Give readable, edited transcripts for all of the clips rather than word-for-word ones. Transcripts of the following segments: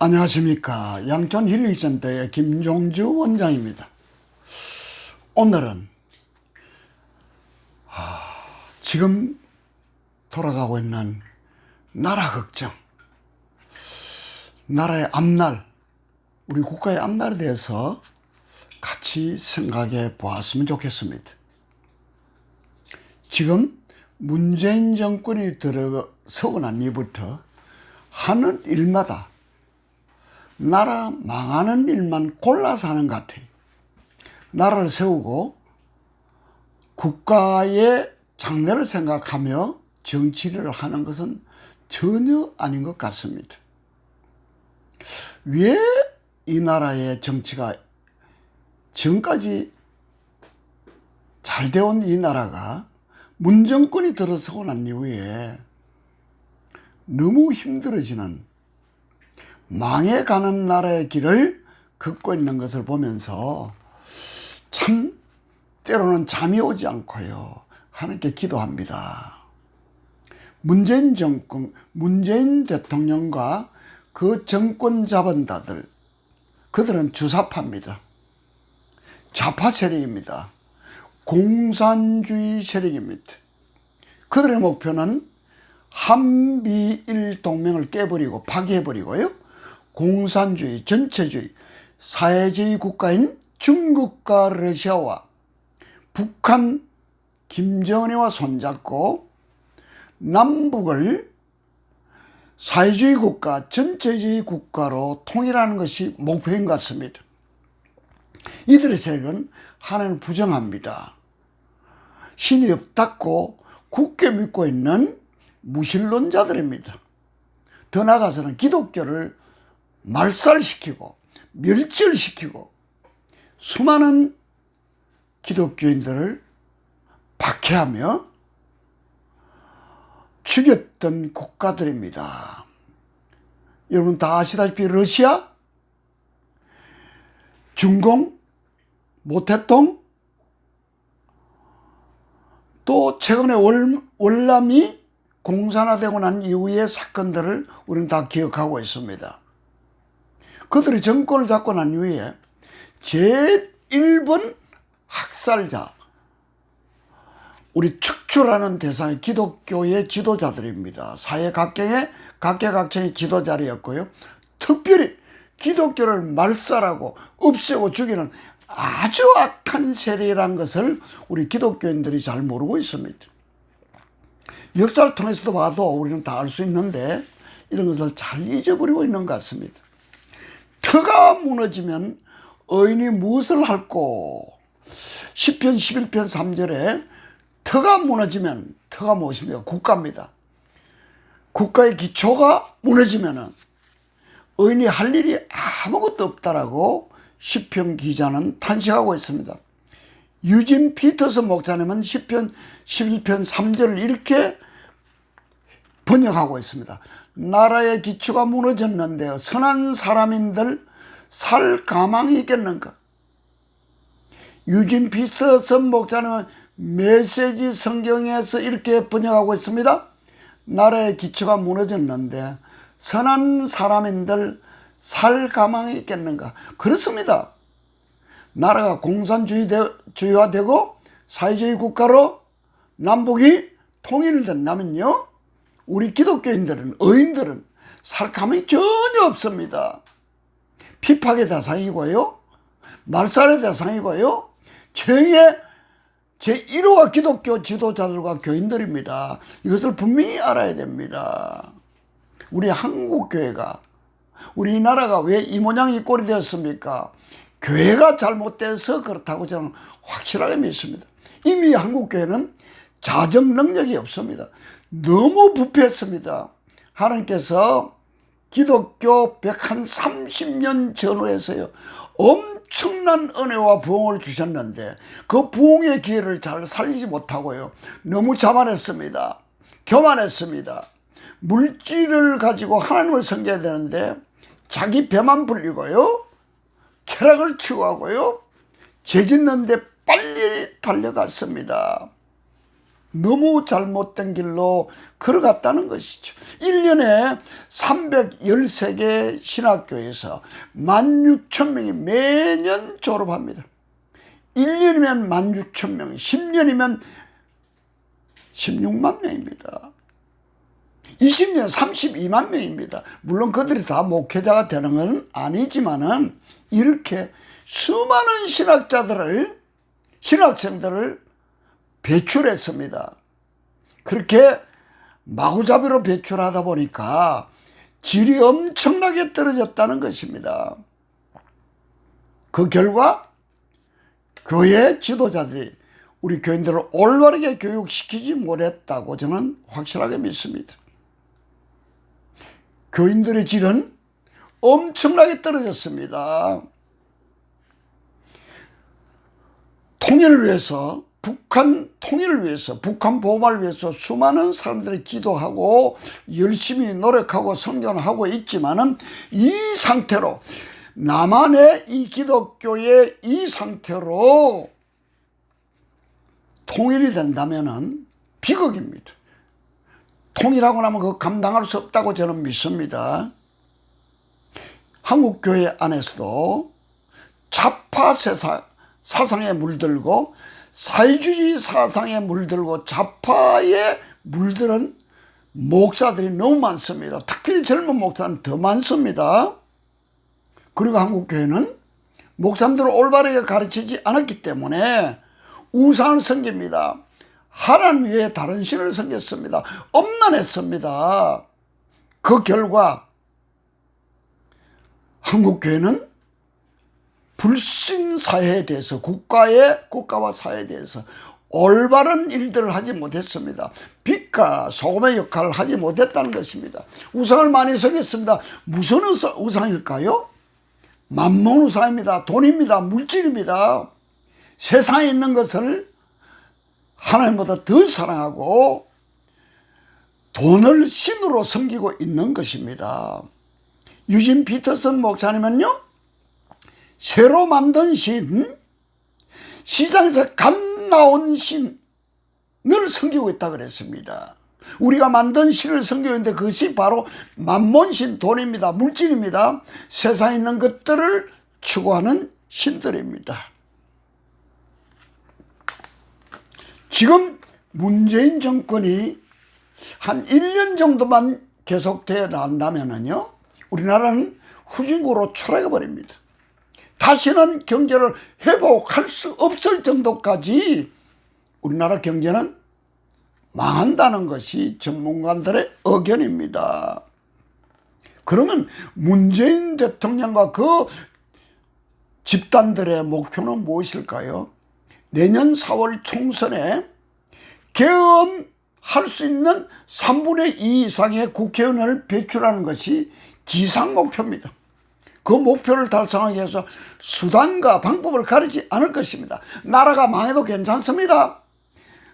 안녕하십니까. 양천힐링센터의 김종주 원장입니다. 오늘은 지금 돌아가고 있는 나라 걱정, 나라의 앞날, 우리 국가의 앞날에 대해서 같이 생각해 보았으면 좋겠습니다. 지금 문재인 정권이 들어서고 난 이후부터 하는 일마다 나라 망하는 일만 골라서 하는 것 같아요. 나라를 세우고 국가의 장래를 생각하며 정치를 하는 것은 전혀 아닌 것 같습니다. 왜 이 나라의 정치가 지금까지 잘 되어온 이 나라가 문정권이 들어서고 난 이후에 너무 힘들어지는, 망해가는 나라의 길을 걷고 있는 것을 보면서 참 때로는 잠이 오지 않고요, 하나님께 기도합니다. 문재인 정권, 문재인 대통령과 그 정권 잡은 자들, 그들은 주사파입니다. 좌파 세력입니다. 공산주의 세력입니다. 그들의 목표는 한미일 동맹을 깨버리고 파괴해버리고요, 공산주의, 전체주의, 사회주의 국가인 중국과 러시아와 북한, 김정은이와 손잡고 남북을 사회주의 국가, 전체주의 국가로 통일하는 것이 목표인 것 같습니다. 이들의 세력은 하나님을 부정합니다. 신이 없다고 굳게 믿고 있는 무신론자들입니다. 더 나아가서는 기독교를 말살시키고 멸절시키고 수많은 기독교인들을 박해하며 죽였던 국가들입니다. 여러분 다 아시다시피 러시아, 중공, 모태동, 또 최근에 월남이 공산화되고 난 이후의 사건들을 우리는 다 기억하고 있습니다. 그들이 정권을 잡고 난 이후에 제1번 학살자, 우리 축출하는 대상이 기독교의 지도자들입니다. 사회 각계각층의 지도자리였고요, 특별히 기독교를 말살하고 없애고 죽이는 아주 악한 세력이라는 것을 우리 기독교인들이 잘 모르고 있습니다. 역사를 통해서도 봐도 우리는 다 알 수 있는데 이런 것을 잘 잊어버리고 있는 것 같습니다. 터가 무너지면 의인이 무엇을 할꼬? 시편 11편 3절에 터가 무너지면, 터가 무엇입니까? 국가입니다. 국가의 기초가 무너지면 의인이 할 일이 아무것도 없다라고 시편 기자는 탄식하고 있습니다. 유진 피터슨 목사님은 시편 11편 3절을 이렇게 번역하고 있습니다. 나라의 기초가 무너졌는데 선한 사람인들 살 가망이 있겠는가? 유진 피터슨 목사님은 메시지 성경에서 이렇게 번역하고 있습니다. 나라의 기초가 무너졌는데 선한 사람인들 살 가망이 있겠는가? 그렇습니다. 나라가 공산주의화되고 사회주의 국가로 남북이 통일된다면요, 우리 기독교인들은, 의인들은 살 가망이 전혀 없습니다. 핍박의 대상이고요, 말살의 대상이고요, 최의 제1호가 기독교 지도자들과 교인들입니다. 이것을 분명히 알아야 됩니다. 우리 한국교회가, 우리나라가 왜 이 모양 이 꼴이 되었습니까? 교회가 잘못돼서 그렇다고 저는 확실하게 믿습니다. 이미 한국교회는 자정 능력이 없습니다. 너무 부패했습니다. 하나님께서 기독교 130년 전후에서요, 엄청난 은혜와 부흥을 주셨는데 그 부흥의 기회를 잘 살리지 못하고요, 너무 자만했습니다. 교만했습니다. 물질을 가지고 하나님을 섬겨야 되는데 자기 배만 불리고요, 쾌락을 추구하고요, 죄 짓는데 빨리 달려갔습니다. 너무 잘못된 길로 걸어갔다는 것이죠. 1년에 313개 신학교에서 16,000명이 매년 졸업합니다. 1년이면 16,000명, 10년이면 16만 명입니다. 20년 32만 명입니다. 물론 그들이 다 목회자가 되는 건 아니지만은 이렇게 수많은 신학생들을 배출했습니다. 그렇게 마구잡이로 배출하다 보니까 질이 엄청나게 떨어졌다는 것입니다. 그 결과 교회 지도자들이 우리 교인들을 올바르게 교육시키지 못했다고 저는 확실하게 믿습니다. 교인들의 질은 엄청나게 떨어졌습니다. 통일을 위해서, 북한 통일을 위해서, 북한 보호를 위해서 수많은 사람들이 기도하고 열심히 노력하고 성전하고 있지만은 이 상태로, 남한의 이 기독교의 이 상태로 통일이 된다면은 비극입니다. 통일하고 나면 그거 감당할 수 없다고 저는 믿습니다. 한국교회 안에서도 좌파 사상에 물들고 사회주의 사상에 물들고 좌파에 물드는 목사들이 너무 많습니다. 특히 젊은 목사는 더 많습니다. 그리고 한국교회는 목사님들을 올바르게 가르치지 않았기 때문에 우상을 섬깁니다. 하나님 외에 다른 신을 섬겼습니다. 엄난했습니다. 그 결과 한국교회는 불신 사회에 대해서, 국가와 사회에 대해서 올바른 일들을 하지 못했습니다. 빛과 소금의 역할을 하지 못했다는 것입니다. 우상을 많이 섬겼습니다. 무슨 우상일까요? 만몬 우상입니다. 돈입니다. 물질입니다. 세상에 있는 것을 하나님보다 더 사랑하고 돈을 신으로 섬기고 있는 것입니다. 유진 피터슨 목사님은요, 새로 만든 신, 시장에서 갓 나온 신을 섬기고 있다 그랬습니다. 우리가 만든 신을 섬기고 있는데 그것이 바로 만몬신, 돈입니다. 물질입니다. 세상에 있는 것들을 추구하는 신들입니다. 지금 문재인 정권이 한 1년 정도만 계속되어 난다면요, 우리나라는 후진국으로 추락해 버립니다. 다시는 경제를 회복할 수 없을 정도까지 우리나라 경제는 망한다는 것이 전문가들의 의견입니다. 그러면 문재인 대통령과 그 집단들의 목표는 무엇일까요? 내년 4월 총선에 개헌할 수 있는 3분의 2 이상의 국회의원을 배출하는 것이 지상 목표입니다. 그 목표를 달성하기 위해서 수단과 방법을 가리지 않을 것입니다. 나라가 망해도 괜찮습니다.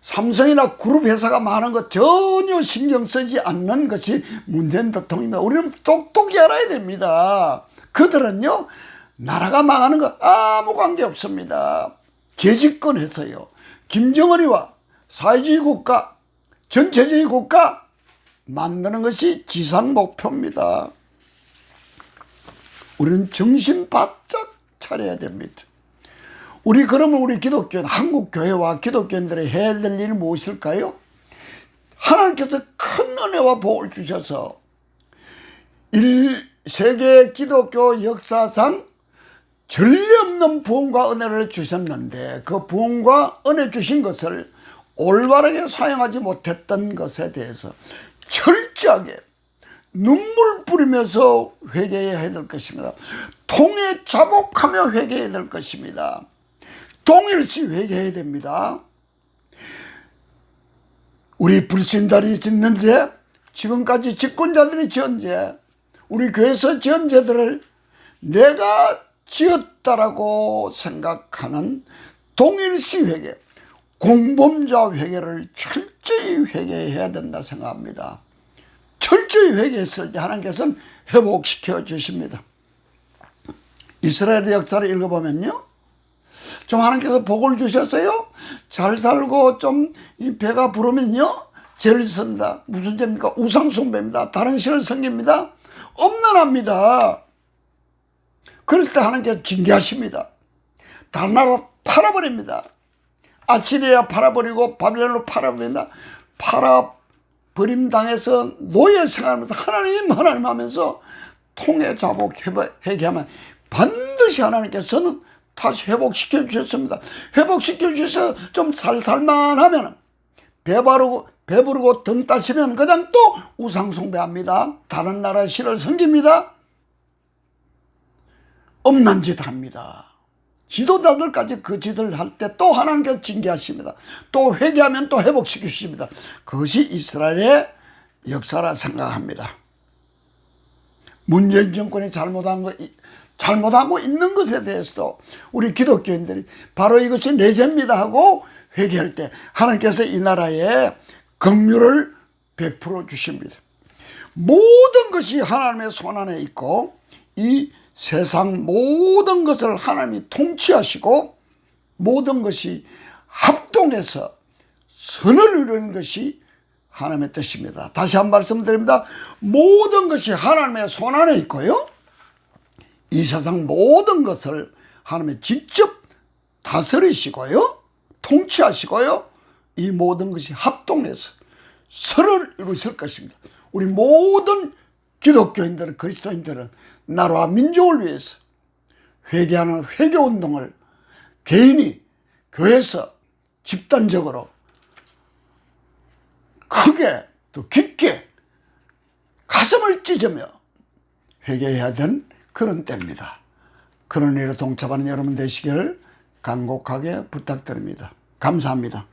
삼성이나 그룹 회사가 많은 것 전혀 신경 쓰지 않는 것이 문재인 대통령입니다. 우리는 똑똑히 알아야 됩니다. 그들은요, 나라가 망하는 거 아무 관계 없습니다. 재집권해서요, 김정은이와 사회주의 국가, 전체주의 국가 만드는 것이 지상 목표입니다. 우리는 정신 바짝 차려야 됩니다. 그러면 우리 기독교, 한국교회와 기독교인들이 해야 될 일은 무엇일까요? 하나님께서 큰 은혜와 복을 주셔서 세계 기독교 역사상 전례 없는 부흥과 은혜를 주셨는데, 그 부흥과 은혜 주신 것을 올바르게 사용하지 못했던 것에 대해서 철저하게 눈물 뿌리면서 회개해야 될 것입니다. 통에 자복하며 회개해야 될 것입니다. 동일시 회개해야 됩니다. 우리 불신자들이 짓는 죄, 지금까지 집권자들이 지은 죄, 우리 교회에서 지은 죄들을 내가 지었다라고 생각하는 동일시 회개, 공범자 회개를 철저히 회개해야 된다 생각합니다. 철저히 회개했을 때 하나님께서는 회복시켜 주십니다. 이스라엘의 역사를 읽어보면요, 좀 하나님께서 복을 주셨어요? 잘 살고 좀 이 배가 부르면요, 죄를 짓습니다. 무슨 죄입니까? 우상숭배입니다. 다른 신을 섬깁니다. 엄난합니다. 그랬을 때 하나님께서 징계하십니다. 다른 나라 팔아버립니다. 아시리아 팔아버리고 바빌론으로 팔아버린다. 팔아버림 당해서 노예 생활하면서 하나님 하면서 통해 자복 회개하면 반드시 하나님께서는 다시 회복시켜 주셨습니다. 회복시켜 주셔서 좀 살살만 하면 배부르고 등 따시면 그냥 또 우상숭배합니다. 다른 나라 신을 섬깁니다. 엄난 짓 합니다. 지도자들까지 그 짓을 할 때 또 하나님께서 징계하십니다. 또 회개하면 또 회복시켜 주십니다. 그것이 이스라엘의 역사라 생각합니다. 문재인 정권이 잘못하고 있는 것에 대해서도 우리 기독교인들이 바로 이것이 내 죄입니다 하고 회개할 때 하나님께서 이 나라에 긍휼을 베풀어 주십니다. 모든 것이 하나님의 손안에 있고 이 세상 모든 것을 하나님이 통치하시고 모든 것이 합동해서 선을 이루는 것이 하나님의 뜻입니다. 다시 한 번 말씀드립니다. 모든 것이 하나님의 손안에 있고요, 이 세상 모든 것을 하나님이 직접 다스리시고요, 통치하시고요, 이 모든 것이 합동해서 선을 이루실 것입니다. 우리 모든 기독교인들은, 그리스도인들은 나라와 민족을 위해서 회개하는 회개운동을 개인이, 교회에서 집단적으로 크게 또 깊게 가슴을 찢으며 회개해야 되는 그런 때입니다. 그런 일에 동참하는 여러분 되시기를 간곡하게 부탁드립니다. 감사합니다.